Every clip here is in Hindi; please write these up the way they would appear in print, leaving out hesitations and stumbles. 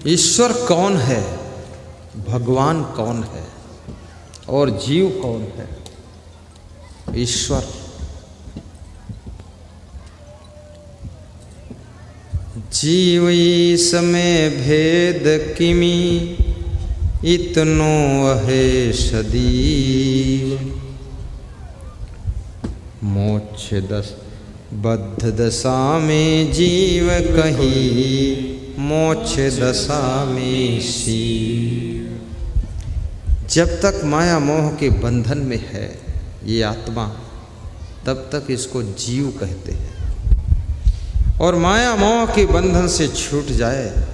ईश्वर कौन है, भगवान कौन है और जीव कौन है? ईश्वर जीव ईस में भेद किमी, इतनो है सदीव। मोक्ष दस बद्ध दशा में जीव कहीं, मोक्ष दशा में शिव। जब तक माया मोह के बंधन में है ये आत्मा, तब तक इसको जीव कहते हैं। और माया मोह के बंधन से छूट जाए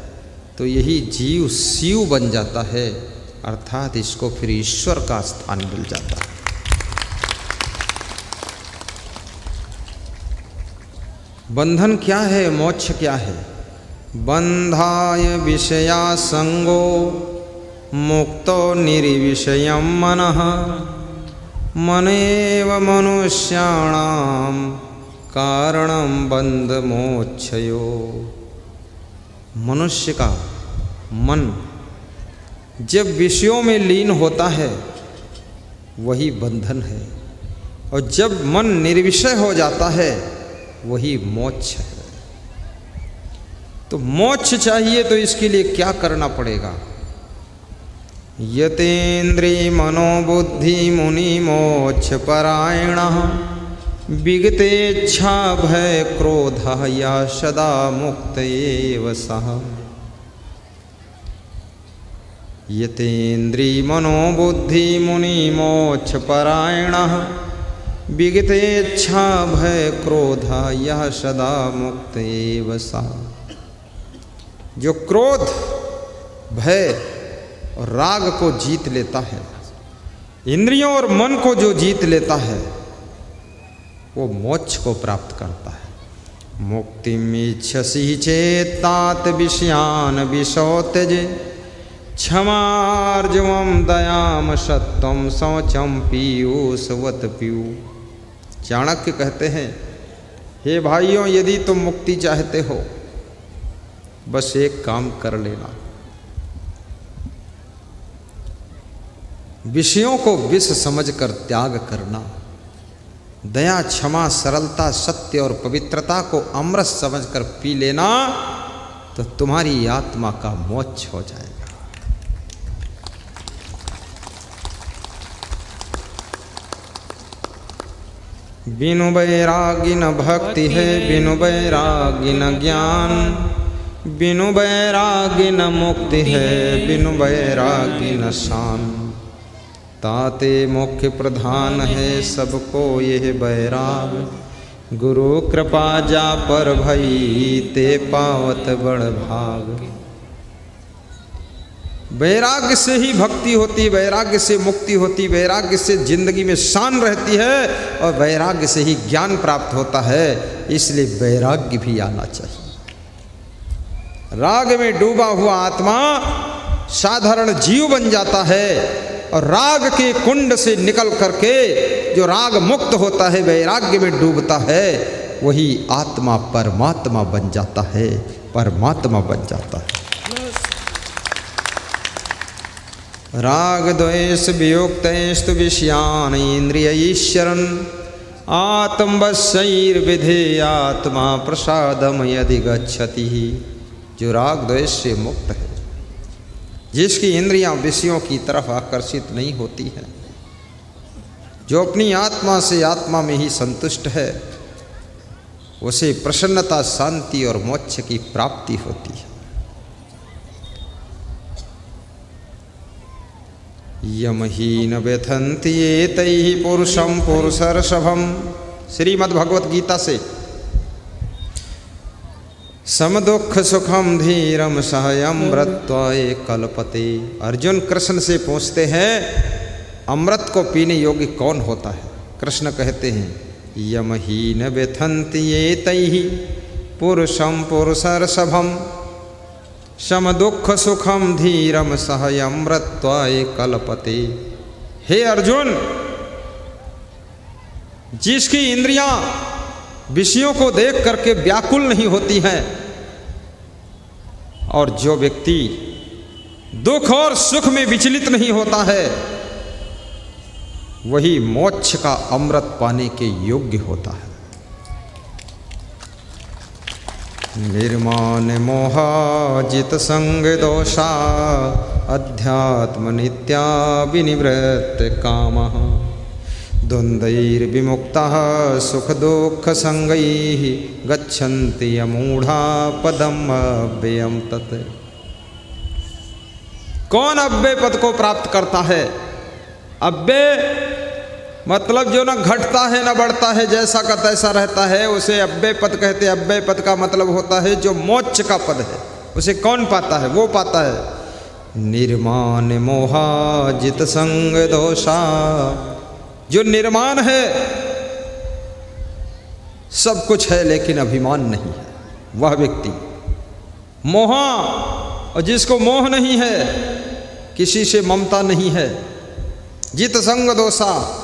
तो यही जीव शिव बन जाता है, अर्थात इसको फिर ईश्वर का स्थान मिल जाता है। बंधन क्या है, मोक्ष क्या है? बंधाय विषया संगो, मुक्तो निर्विषयं मनः, मनेव मनुष्याणां कारणं बंध मोक्षयो। मनुष्य का मन जब विषयों में लीन होता है वही बंधन है, और जब मन निर्विषय हो जाता है वही मोक्ष है। तो मोक्ष चाहिए तो इसके लिए क्या करना पड़ेगा? यतेन्द्रिय मनोबुद्धि मुनि मोक्ष परायणः, विगतेच्छा भय क्रोधः या सदा मुक्त एव सः। यतेन्द्रिय मनोबुद्धि मुनि मोक्ष परायणः, विगतेच्छा भय क्रोधः यः सदा मुक्त एव सः। जो क्रोध, भय और राग को जीत लेता है, इंद्रियों और मन को जो जीत लेता है, वो मोक्ष को प्राप्त करता है। मुक्तिमिच्छसि चेतात विषयान विषो त्यजे, क्षमार्जवं दयाम सत्वं शौचम पीयूषवत पीयू। चाणक्य कहते हैं, हे भाइयों, यदि तुम मुक्ति चाहते हो बस एक काम कर लेना, विषयों को विष समझकर त्याग करना, दया, क्षमा, सरलता, सत्य और पवित्रता को अमृत समझकर पी लेना, तो तुम्हारी आत्मा का मोक्ष हो जाएगा। बिनु वैरागी न भक्ति है, बिनु वैरागी न ज्ञान, बिनु वैरागी न मुक्ति है, बिनु वैरागी न शान। ताते मुख्य प्रधान है सबको यह वैराग, गुरु कृपा जा पर भई ते पावत बड़ भाग। वैराग्य से ही भक्ति होती, वैराग्य से मुक्ति होती, वैराग्य से जिंदगी में शान रहती है, और वैराग्य से ही ज्ञान प्राप्त होता है। इसलिए वैराग्य भी आना चाहिए। राग में डूबा हुआ आत्मा साधारण जीव बन जाता है, और राग के कुंड से निकल करके जो राग मुक्त होता है, वैराग्य में डूबता है, वही आत्मा परमात्मा बन जाता है, परमात्मा बन जाता है। राग द्वेष वियुक्तैस्तु विषयान् इंद्रियैश्चरन्, आत्मवशैर्विधेयात्मा प्रसादम यदि गच्छति। जो राग द्वेष से मुक्त है, जिसकी इंद्रियां विषयों की तरफ आकर्षित नहीं होती हैं, जो अपनी आत्मा से आत्मा में ही संतुष्ट है, उसे प्रसन्नता, शांति और मोक्ष की प्राप्ति होती है। यमहीन व्यथन्ति एतैः पुरुषं पुरुषर्षभम्। श्रीमद्भगवत गीता से। समदुख सुखम धीरम सह अमृतत्वाय कल्पते। अर्जुन कृष्ण से पूछते हैं, अमृत को पीने योग्य कौन होता है? कृष्ण कहते हैं, यमहीन व्यथन्ति एतैः पुरुषं पुरुषर्षभम्, समदुख सुखम धीरम सह अमृतत्वाय कल्पते। हे अर्जुन, जिसकी इंद्रियां विषयों को देख करके व्याकुल नहीं होती हैं और जो व्यक्ति दुख और सुख में विचलित नहीं होता है वही मोक्ष का अमृत पाने के योग्य होता है। निर्माण मोहाजित संग दोषा अध्यात्म नित्या विनिवृत्त कामः द्वन्द्वैर्विमुक्तः सुख दुःख संगैः गच्छन्ति अमूढ़ा पदम अव्ययम् तत्। कौन अव्यय पद को प्राप्त करता है? अव्यय मतलब जो न घटता है न बढ़ता है, जैसा का तैसा रहता है, उसे अव्यय पद कहते हैं। अव्यय पद का मतलब होता है जो मोक्ष का पद है। उसे कौन पाता है? वो पाता है निर्माण मोहाजित संग दोषा। जो निर्माण है, सब कुछ है लेकिन अभिमान नहीं है, वह व्यक्ति। मोहा, और जिसको मोह नहीं है, किसी से ममता नहीं है। जित संग दोषा,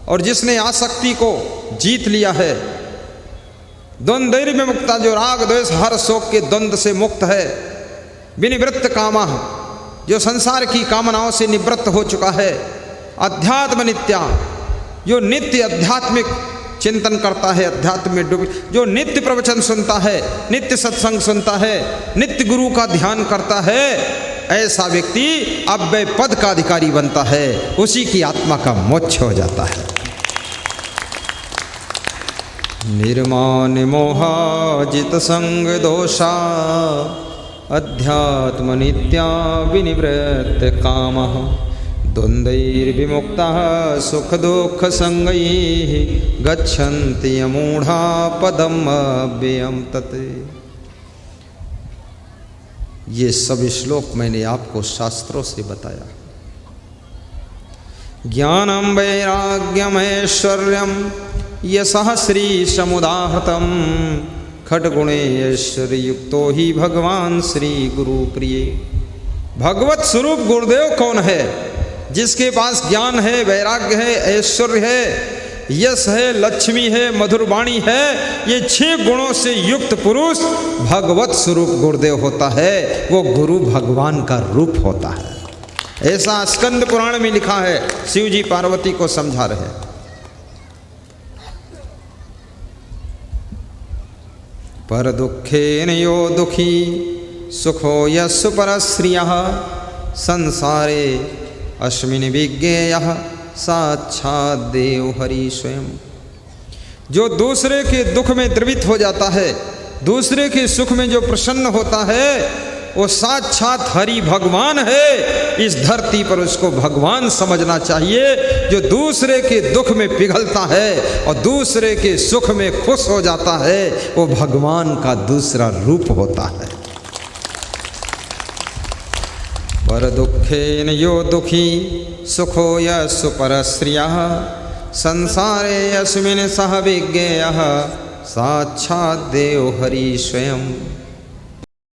और जिसने आसक्ति को जीत लिया है। द्वंद्वैर में मुक्ता, जो राग द्वेष हर शोक के द्वंद्व से मुक्त है। विनिवृत्त कामः, जो संसार की कामनाओं से निवृत्त हो चुका है। अध्यात्म नित्या, जो नित्य आध्यात्मिक चिंतन करता है, अध्यात्म में डूब, जो नित्य प्रवचन सुनता है, नित्य सत्संग सुनता है, नित्य गुरु का ध्यान करता है, ऐसा व्यक्ति अव्यय पद का अधिकारी बनता है। उसी की आत्मा का मोक्ष हो जाता है। निर्माण मोहाजित संग दोषा अध्यात्म नित्या विनिवृत्त कामः द्वन्द्वैर्विमुक्तः सुख दुःख संगैः गच्छन्ति अमूढ़ा पदम अव्ययम् तत्। ये सब श्लोक मैंने आपको शास्त्रों से बताया। ज्ञानम वैराग्यम ऐश्वर्यम यशः श्री समुदाहृतम खड्गुणेश्वरी युक्तो ही भगवान श्री गुरु प्रिय। भगवत स्वरूप गुरुदेव कौन है? जिसके पास ज्ञान है, वैराग्य है, ऐश्वर्य है, यश है, लक्ष्मी है, मधुर वाणी है, ये 6 गुणों से युक्त पुरुष भगवत स्वरूप गुरुदेव होता है। वो गुरु भगवान का रूप होता है। ऐसा स्कंद पुराण में लिखा है। शिव जी पार्वती को समझा रहे। पर दुखेन यो दुखी सुखो यस्सु परश्रियः संसारे अस्मिन् विज्ञेयः साक्षात् देव हरि स्वयं। जो दूसरे के दुख में द्रवित हो जाता है, दूसरे के सुख में जो प्रसन्न होता है, वो साक्षात हरि भगवान है। इस धरती पर उसको भगवान समझना चाहिए। जो दूसरे के दुख में पिघलता है और दूसरे के सुख में खुश हो जाता है, वो भगवान का दूसरा रूप होता है। पर दुखेन यो दुखी सुखो यस्सु परश्रियः संसारे अस्मिन् सह विज्ञेयः साक्षात् देव हरि स्वयं।